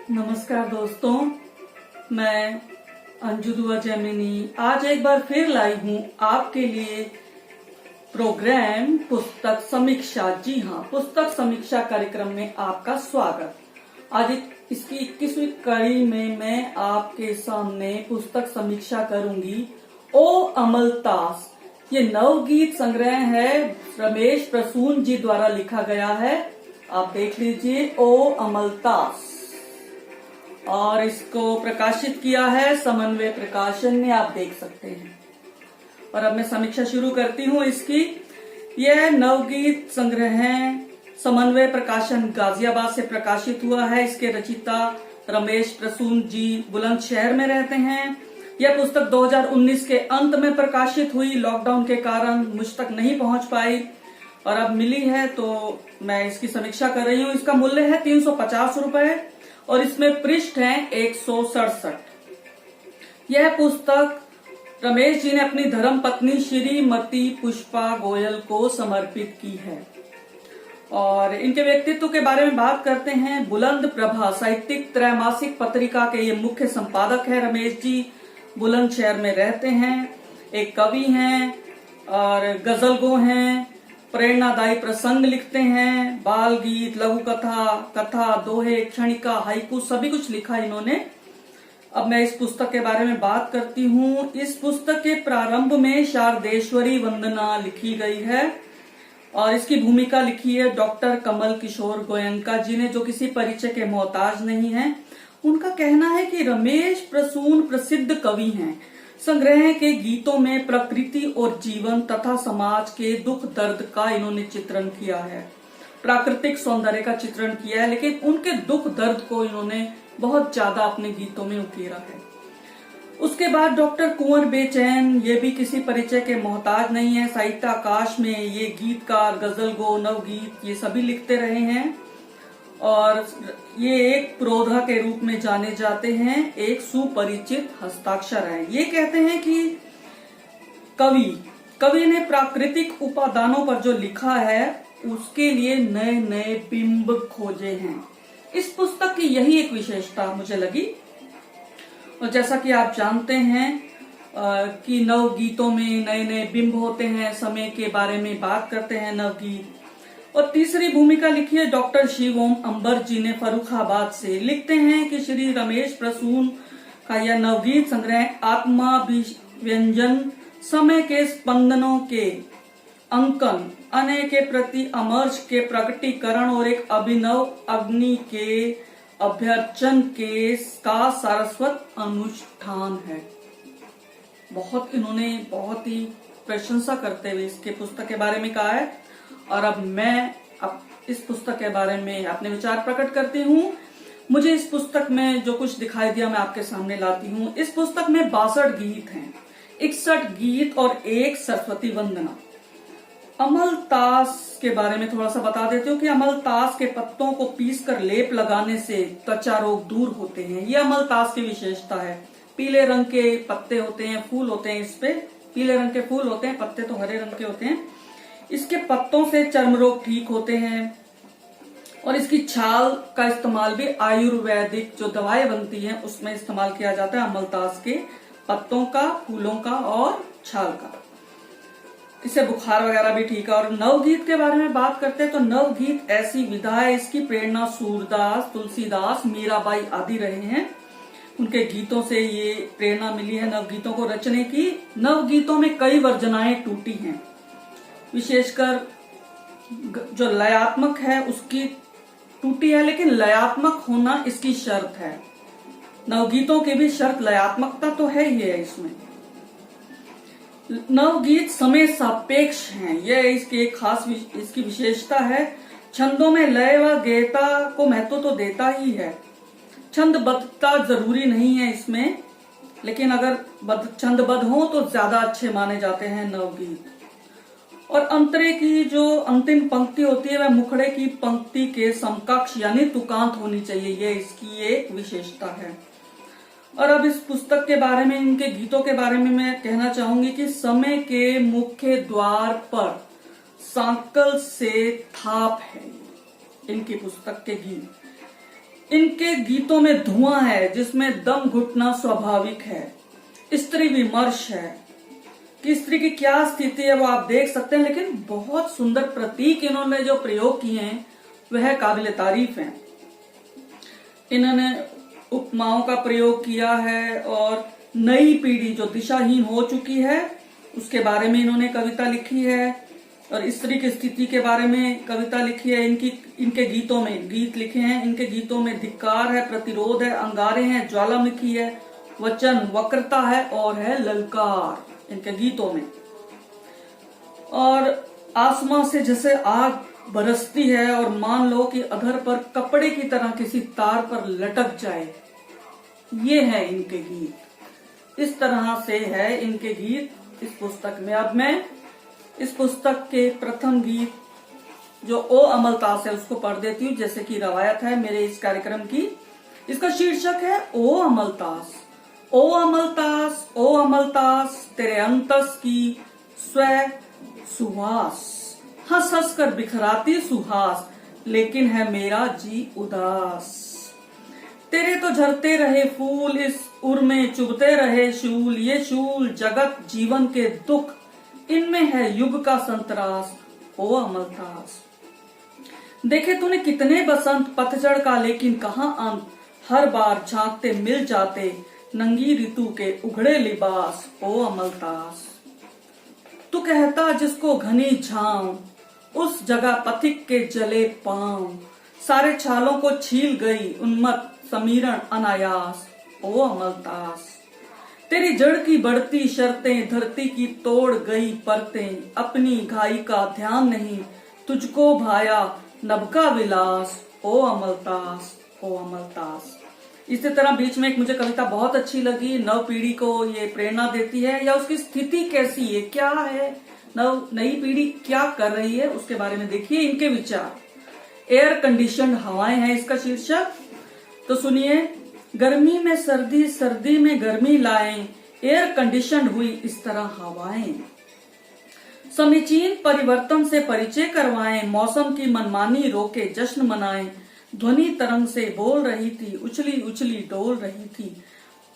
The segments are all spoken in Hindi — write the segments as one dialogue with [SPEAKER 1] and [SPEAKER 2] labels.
[SPEAKER 1] नमस्कार दोस्तों, मैं अंजू दुआ जैमिनी आज एक बार फिर लाई हूँ आपके लिए प्रोग्राम पुस्तक समीक्षा। जी हाँ, पुस्तक समीक्षा कार्यक्रम में आपका स्वागत। आज इसकी 21वीं कड़ी में मैं आपके सामने पुस्तक समीक्षा करूंगी ओ अमलतास। ये नवगीत संग्रह है, रमेश प्रसून जी द्वारा लिखा गया है। आप देख लीजिए, ओ अमलतास, और इसको प्रकाशित किया है समन्वय प्रकाशन ने, आप देख सकते हैं। और अब मैं समीक्षा शुरू करती हूँ इसकी। यह नवगीत संग्रह है, समन्वय प्रकाशन गाजियाबाद से प्रकाशित हुआ है। इसके रचिता रमेश प्रसून जी बुलंदशहर में रहते हैं। यह पुस्तक 2019 के अंत में प्रकाशित हुई, लॉकडाउन के कारण मुझ तक नहीं पहुंच पाई और अब मिली है, तो मैं इसकी समीक्षा कर रही हूँ। इसका मूल्य है 350 रुपए और इसमें पृष्ठ हैं 167। यह पुस्तक रमेश जी ने अपनी धर्म पत्नी श्रीमती पुष्पा गोयल को समर्पित की है। और इनके व्यक्तित्व के बारे में बात करते हैं। बुलंद प्रभा साहित्यिक त्रैमासिक पत्रिका के ये मुख्य संपादक है रमेश जी। बुलंदशहर में रहते हैं, एक कवि हैं और गजलगो हैं, प्रेरणादायी प्रसंग लिखते हैं, बाल गीत, लघु कथा, कथा, दोहे, क्षणिका, हाइकू, सभी कुछ लिखा इन्होंने। अब मैं इस पुस्तक के बारे में बात करती हूँ। इस पुस्तक के प्रारंभ में शारदेश्वरी वंदना लिखी गई है और इसकी भूमिका लिखी है डॉक्टर कमल किशोर गोयनका जी ने, जो किसी परिचय के मोहताज नहीं है। उनका कहना है कि रमेश प्रसून प्रसिद्ध कवि हैं। संग्रह के गीतों में प्रकृति और जीवन तथा समाज के दुख दर्द का इन्होंने चित्रण किया है, प्राकृतिक सौंदर्य का चित्रण किया है, लेकिन उनके दुख दर्द को इन्होंने बहुत ज्यादा अपने गीतों में उकेरा है। उसके बाद डॉक्टर कुंवर बेचैन, ये भी किसी परिचय के मोहताज नहीं है। साहित्य आकाश में ये गीतकार, गजलगो, नवगीत, ये सभी लिखते रहे हैं और ये एक प्रोधा के रूप में जाने जाते हैं, एक सुपरिचित हस्ताक्षर है। ये कहते हैं कि कवि ने प्राकृतिक उपादानों पर जो लिखा है उसके लिए नए नए बिंब खोजे हैं। इस पुस्तक की यही एक विशेषता मुझे लगी। और जैसा कि आप जानते हैं कि नवगीतों में नए नए बिंब होते हैं, समय के बारे में बात करते हैं नवगीत। और तीसरी भूमिका लिखी है डॉक्टर शिवोम अंबर जी ने फर्रुखाबाद से। लिखते हैं कि श्री रमेश प्रसून का यह नवगीत संग्रह आत्माभिव्यंजन, समय के स्पंदनों के अंकन, अने के प्रति अमर्ष के प्रकटीकरण और एक अभिनव अग्नि के अभ्यर्चन का सारस्वत अनुष्ठान है। इन्होंने बहुत ही प्रशंसा करते हुए इसके पुस्तक के बारे में कहा है। और अब मैं इस पुस्तक के बारे में अपने विचार प्रकट करती हूँ। मुझे इस पुस्तक में जो कुछ दिखाई दिया मैं आपके सामने लाती हूँ। इस पुस्तक में 62 गीत हैं, 61 गीत और एक सरस्वती वंदना। अमलतास के बारे में थोड़ा सा बता देती हूँ कि अमलतास के पत्तों को पीसकर लेप लगाने से त्वचा रोग दूर होते हैं। ये अमलतास की विशेषता है। पीले रंग के पत्ते होते हैं, फूल होते हैं, इस पे पीले रंग के फूल होते हैं, पत्ते तो हरे रंग के होते हैं। इसके पत्तों से चर्म रोग ठीक होते हैं और इसकी छाल का इस्तेमाल भी आयुर्वेदिक जो दवाएं बनती हैं उसमें इस्तेमाल किया जाता है। अमलतास के पत्तों का, फूलों का और छाल का। इससे बुखार वगैरह भी ठीक है। और नवगीत के बारे में बात करते हैं तो नवगीत ऐसी विधा है, इसकी प्रेरणा सूरदास, तुलसीदास, मीराबाई आदि रहे हैं। उनके गीतों से ये प्रेरणा मिली है नवगीतों को रचने की। नवगीतों में कई वर्जनाएं टूटी हैं, विशेषकर जो लयात्मक है उसकी टूटी है, लेकिन लयात्मक होना इसकी शर्त है। नवगीतों की भी शर्त लयात्मकता तो है ही है। इसमें नवगीत समय सापेक्ष हैं, यह इसकी एक खास इसकी विशेषता है। छंदों में लय व गेयता को महत्व तो देता ही है। छंदबद्धता जरूरी नहीं है इसमें, लेकिन अगर छंदबद्ध हो तो ज्यादा अच्छे माने जाते हैं नवगीत। और अंतरे की जो अंतिम पंक्ति होती है वह मुखड़े की पंक्ति के समकक्ष यानी तुकांत होनी चाहिए, ये इसकी एक विशेषता है। और अब इस पुस्तक के बारे में, इनके गीतों के बारे में मैं कहना चाहूंगी कि समय के मुख्य द्वार पर सांकल से थाप है इनकी पुस्तक के गीत। इनके गीतों में धुआं है जिसमें दम घुटना स्वाभाविक है। स्त्री विमर्श है कि स्त्री की क्या स्थिति है वो आप देख सकते हैं, लेकिन बहुत सुंदर प्रतीक इन्होंने जो प्रयोग किए हैं वह काबिल तारीफ है। इन्होंने उपमाओं का प्रयोग किया है और नई पीढ़ी जो दिशाहीन हो चुकी है उसके बारे में इन्होंने कविता लिखी है और स्त्री की स्थिति के बारे में कविता लिखी है। इनके गीतों में गीत लिखे हैं। इनके गीतों में धिक्कार है, प्रतिरोध है, अंगारे हैं, ज्वालामुखी है, वचन वक्रता है और है ललकार इनके गीतों में। और आसमां से जैसे आग बरसती है और मान लो कि अधर पर कपड़े की तरह किसी तार पर लटक जाए, ये है इनके गीत। इस तरह से है इनके गीत इस पुस्तक में। अब मैं इस पुस्तक के प्रथम गीत जो ओ अमलतास है उसको पढ़ देती हूँ, जैसे कि रवायत है मेरे इस कार्यक्रम की। इसका शीर्षक है ओ अमलतास। ओ अमलतास, ओ अमलतास, तेरे अंतस की स्व सुहास, हंस हंस कर बिखराती सुहास, लेकिन है मेरा जी उदास। तेरे तो झरते रहे फूल, इस उर में चुभते रहे शूल, ये शूल जगत जीवन के दुख, इनमें है युग का संतरास। ओ अमलतास, देखे तूने कितने बसंत पतझड़ का, लेकिन कहाँ अंत, हर बार झांकते मिल जाते नंगी ऋतु के उघड़े लिबास। ओ अमलतास, तू कहता जिसको घनी छांव, उस जगह पथिक के जले पांव, सारे छालों को छील गई उन्मत्त समीरण अनायास। ओ अमलतास, तेरी जड़ की बढ़ती शर्तें, धरती की तोड़ गई परतें, अपनी घाई का ध्यान नहीं, तुझको भाया नभ का विलास। ओ अमलतास, ओ अमलतास। इसी तरह बीच में एक मुझे कविता बहुत अच्छी लगी, नव पीढ़ी को ये प्रेरणा देती है या उसकी स्थिति कैसी है, क्या है, नई पीढ़ी क्या कर रही है उसके बारे में देखिए इनके विचार। एयर कंडीशनड हवाएं है इसका शीर्षक। तो सुनिए, गर्मी में सर्दी, सर्दी में गर्मी लाएं, एयर कंडीशन हुई इस तरह हवाएं, समीचीन परिवर्तन से परिचय करवाएं, मौसम की मनमानी रोके जश्न मनाएं, ध्वनि तरंग से बोल रही थी, उछली उछली डोल रही थी,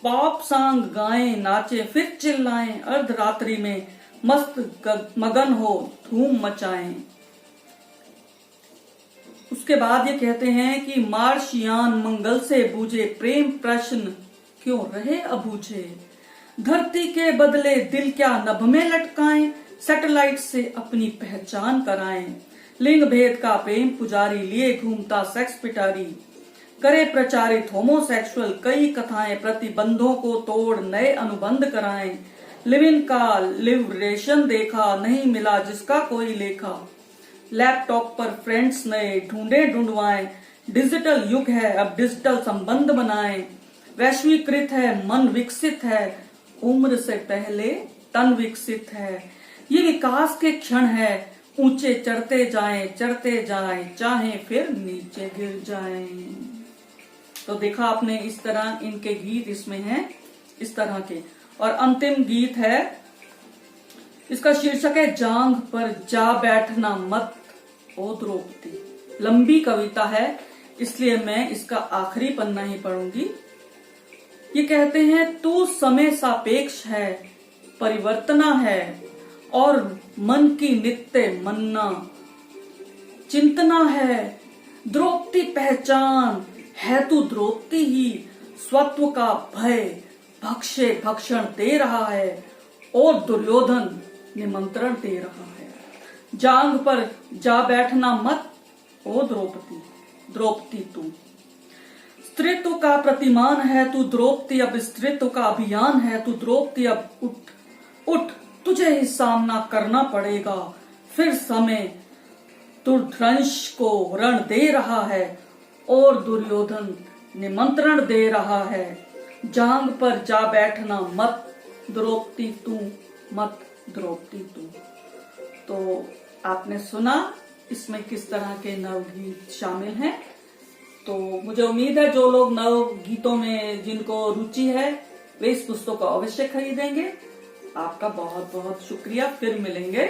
[SPEAKER 1] पॉप सॉन्ग गाएं, नाचे फिर चिल्लाएं, अर्धरात्रि में मस्त मगन हो धूम मचाएं। उसके बाद ये कहते हैं कि मार्शियान मंगल से बूझे, प्रेम प्रश्न क्यों रहे अबूझे, धरती के बदले दिल क्या नभ में लटकाएं, सैटेलाइट से अपनी पहचान कराएं, लिंग भेद का प्रेम पुजारी लिए घूमता सेक्स पिटारी, करे प्रचारित होमोसेक्सुअल कई कथाएं, प्रतिबंधों को तोड़ नए अनुबंध कराएं, लिव इन का लिबरेशन देखा, नहीं मिला जिसका कोई लेखा, लैपटॉप पर फ्रेंड्स नए ढूंढे ढूंढवाएं, डिजिटल युग है अब डिजिटल संबंध बनाएं, वैश्वीकृत है मन विकसित है, उम्र से पहले तन विकसित है, ये विकास के क्षण है, ऊंचे चढ़ते जाएं, चाहे फिर नीचे गिर जाएं। तो देखा आपने इस तरह इनके गीत इसमें हैं इस तरह के। और अंतिम गीत है, इसका शीर्षक है जांघ पर जा बैठना मत ओ द्रौपदी। लंबी कविता है इसलिए मैं इसका आखिरी पन्ना ही पढ़ूंगी। ये कहते हैं, तू समय सापेक्ष है, परिवर्तना है और मन की नित्य मन्ना चिंतना है, द्रौपदी पहचान है तू द्रौपदी ही, स्वत्व का भय भक्षे भक्षण दे रहा है और दुर्योधन निमंत्रण दे रहा है, जांग पर जा बैठना मत ओ द्रौपदी, द्रौपदी तू स्त्रीत्व का प्रतिमान है, तू द्रौपदी अब स्त्रीत्व का अभियान है, तू द्रौपदी अब उठ उठ, तुझे ही सामना करना पड़ेगा, फिर समय दुर्धंश को रण दे रहा है और दुर्योधन निमंत्रण दे रहा है, जांग पर जा बैठना मत द्रौपदी तू, मत द्रौपदी तू। तो आपने सुना इसमें किस तरह के नवगीत शामिल हैं। तो मुझे उम्मीद है जो लोग नव गीतों में जिनको रुचि है वे इस पुस्तक को अवश्य खरीदेंगे। आपका बहुत बहुत शुक्रिया। फिर मिलेंगे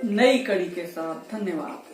[SPEAKER 1] नई कड़ी के साथ। धन्यवाद।